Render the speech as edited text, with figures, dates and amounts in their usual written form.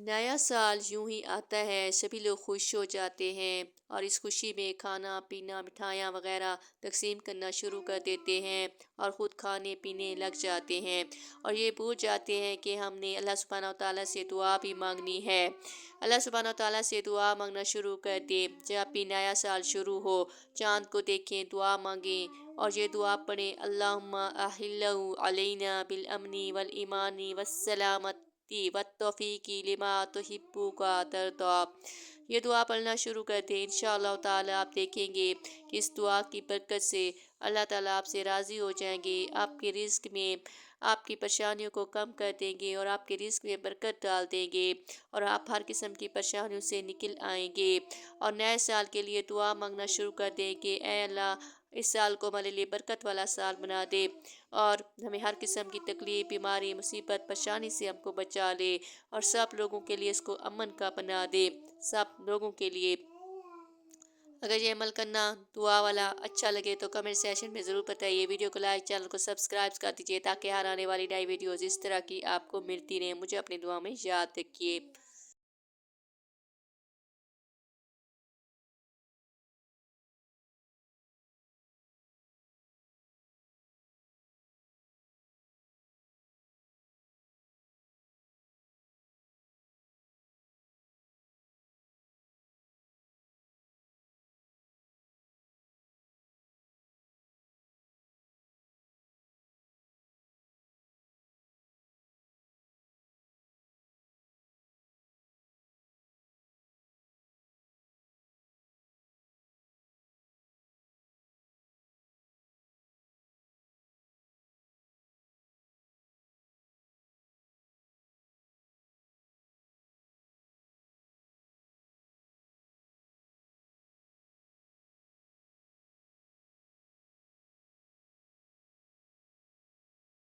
नया साल यूं ही आता है, सभी लोग खुश हो जाते हैं और इस खुशी में खाना पीना मिठाइयाँ वगैरह तकसीम करना शुरू कर देते हैं और ख़ुद खाने पीने लग जाते हैं और ये भूल जाते हैं कि हमने अल्लाह सुब्हानहू तआला से दुआ भी मांगनी है। अल्लाह सुब्हानहू तआला से दुआ मांगना शुरू कर दे। जब भी नया साल शुरू हो, चाँद को देखें, दुआ मांगें और ये दुआ पढ़ें, अल्लाहुम्मा अहिल्लहु अलैना बिल अमनी वल ईमानी वस्सलामत व तौफीकी लिमा तुहिब्बु का तरदा। ये दुआ पढ़ना शुरू कर दें। इंशाअल्लाह ताला आप देखेंगे कि इस दुआ की बरकत से अल्लाह ताला आपसे राज़ी हो जाएंगे, आपके रिज़्क में आपकी परेशानियों को कम कर देंगे और आपके रिज़्क में बरकत डाल देंगे और आप हर किस्म की परेशानियों से निकल आएंगे। और नए साल के लिए दुआ मांगना शुरू कर दें कि ए अल्लाह, इस साल को हमारे लिए बरकत वाला साल बना दे और हमें हर किस्म की तकलीफ़, बीमारी, मुसीबत, परेशानी से हमको बचा ले और सब लोगों के लिए इसको अमन का बना दे, सब लोगों के लिए। अगर ये अमल करना दुआ वाला अच्छा लगे तो कमेंट सेशन में ज़रूर बताइए। वीडियो को लाइक, चैनल को सब्सक्राइब कर दीजिए ताकि हर आने वाली नई वीडियोज़ इस तरह की आपको मिलती रहें। मुझे अपनी दुआ में याद रखिए।